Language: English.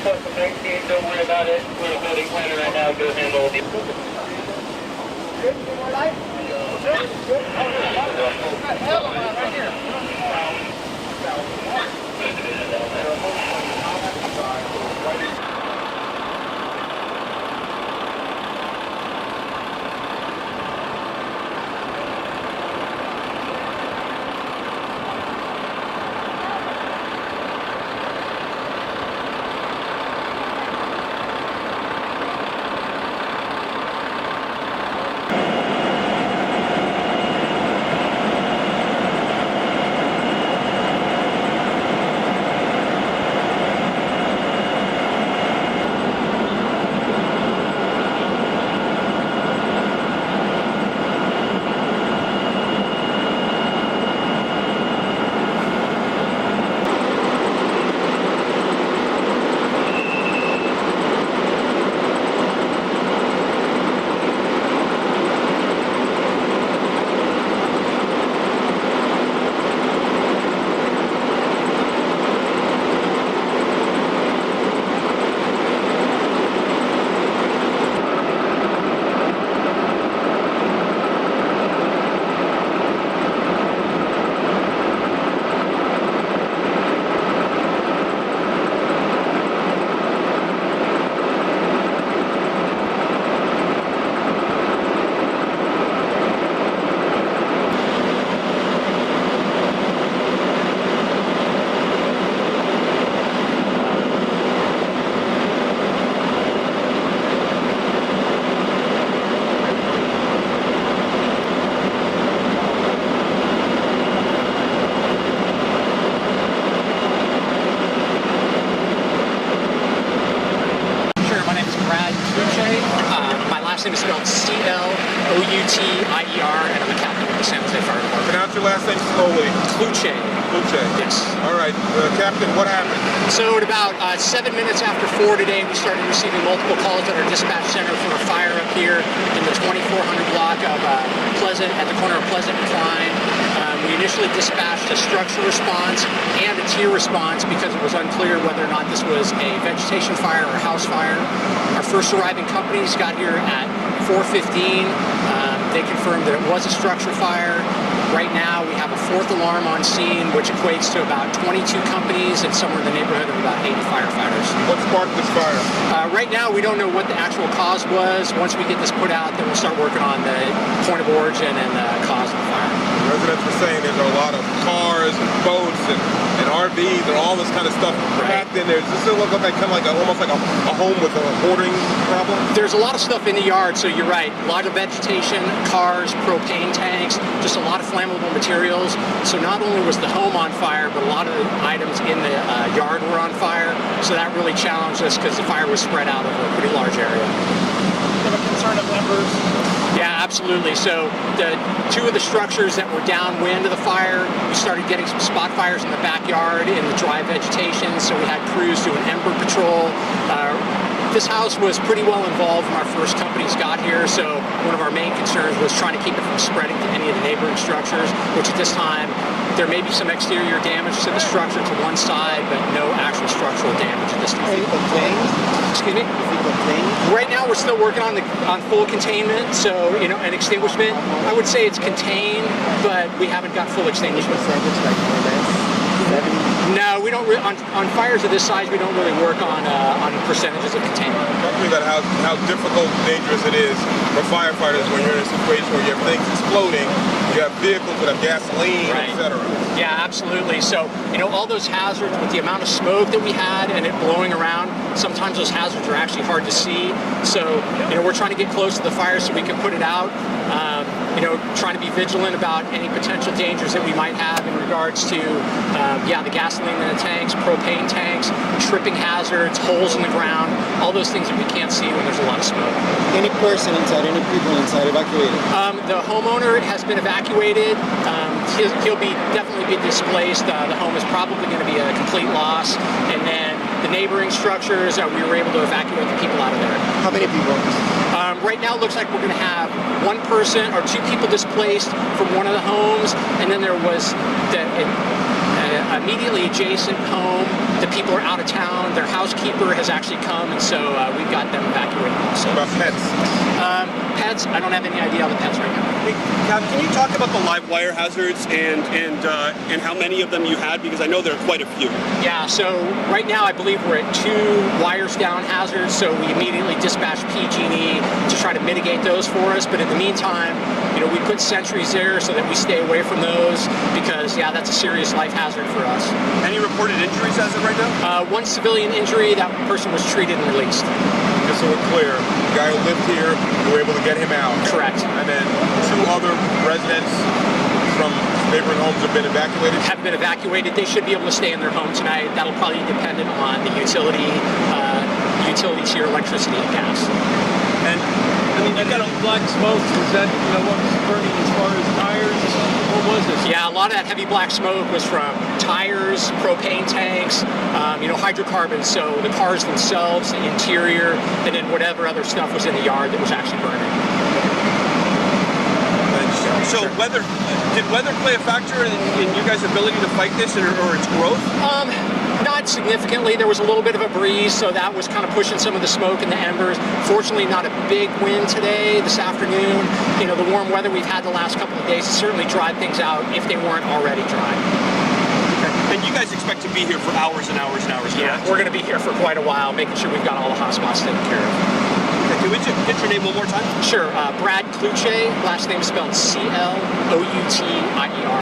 Don't worry about it. We're holding planner right now. Go handle the... Right here. Last name is spelled C-L-O-U-T-I-E-R, and I'm a captain with the San Jose Fire Department. Pronounce your last name slowly. Kluche. Kluche. Yes. All right, Captain, what happened? So at about 7 minutes after 4 today, we started receiving multiple calls at our dispatch center for a fire up here in the 2400 block of Pleasant, at the corner of Pleasant and Klein. We initially dispatched a structure response and a tier response because it was unclear whether or not this was a vegetation fire or a house fire. Our first arriving companies got here at 4:15. They confirmed that it was a structure fire. Right now we have a fourth alarm on scene, which equates to about 22 companies and somewhere in the neighborhood of about 80 firefighters. What sparked this fire? Right now we don't know what the actual cause was. Once we get this put out, then we'll start working on the point of origin and the cause of the fire. Residents were saying there's a lot of cars and boats and RVs and all this kind of stuff packed in there. Does this look like kind of like almost like a home with a hoarding problem? There's a lot of stuff in the yard, so you're right. A lot of vegetation, cars, propane tanks, just a lot of flammable materials. So not only was the home on fire, but a lot of the items in the yard were on fire. So that really challenged us because the fire was spread out over a pretty large area. Have a concern of members? Yeah, absolutely. So the two of the structures that were downwind of the fire, we started getting some spot fires in the backyard in the dry vegetation. So we had crews doing ember patrol. This house was pretty well involved when our first companies got here, so one of our main concerns was trying to keep it from spreading to any of the neighboring structures, which at this time, there may be some exterior damage to the structure to one side, but no actual structural damage at this time. Excuse me? Right now we're still working on full containment, so, and extinguishment. I would say it's contained, but we haven't got full extinguishment. No, we don't. On fires of this size, we don't really work on percentages of containment. Talk to me about how difficult and dangerous it is for firefighters when you're in a situation where you have things exploding, you have vehicles that have gasoline, etc. Yeah, absolutely. So, all those hazards with the amount of smoke that we had and it blowing around, sometimes those hazards are actually hard to see. So, we're trying to get close to the fire so we can put it out. Trying to be vigilant about any potential dangers that we might have in regards to, the gasoline in the tanks, propane tanks, tripping hazards, holes in the ground, all those things that we can't see when there's a lot of smoke. Any person inside, any people inside evacuated? The homeowner has been evacuated. He'll definitely be displaced. The home is probably going to be a complete loss. And then the neighboring structures, we were able to evacuate the people out of there. How many people? Right now it looks like we're going to have one person or two people displaced from one of the homes, and then there was immediately adjacent home, the people are out of town. Their housekeeper has actually come, and so we've got them evacuated also. What about pets? Pets, I don't have any idea on the pets right now. Hey, Cap, can you talk about the live wire hazards and how many of them you had? Because I know there are quite a few. Yeah, so right now I believe we're at 2 wires down hazards, so we immediately dispatched PG&E to try to mitigate those for us. But in the meantime, we put sentries there so that we stay away from those because, yeah, that's a serious life hazard for us. Any reported injuries as of right now? 1 civilian injury, that person was treated and released. Just so we're clear, the guy who lived here, we were able to get him out. Correct. And then 2 other residents from neighboring homes have been evacuated. Have been evacuated. They should be able to stay in their home tonight. That'll probably be dependent on the utilities here, electricity and gas. And I got a black smoke. Was that what was burning as far as tires? What was it? Yeah, a lot of that heavy black smoke was from tires, propane tanks, hydrocarbons. So the cars themselves, the interior, and then whatever other stuff was in the yard that was actually burning. so did weather play a factor in you guys' ability to fight this or its growth? Not significantly. There was a little bit of a breeze, so that was kind of pushing some of the smoke and the embers. Fortunately, not a big wind today, this afternoon. The warm weather we've had the last couple of days has certainly dried things out if they weren't already dry. And you guys expect to be here for hours and hours and hours, Yeah, correct? we're going to be here for quite a while, making sure we've got all the hotspots taken care of. Okay, can we get your name one more time? Sure. Brad Kluche, last name is spelled C-L-O-U-T-I-E-R.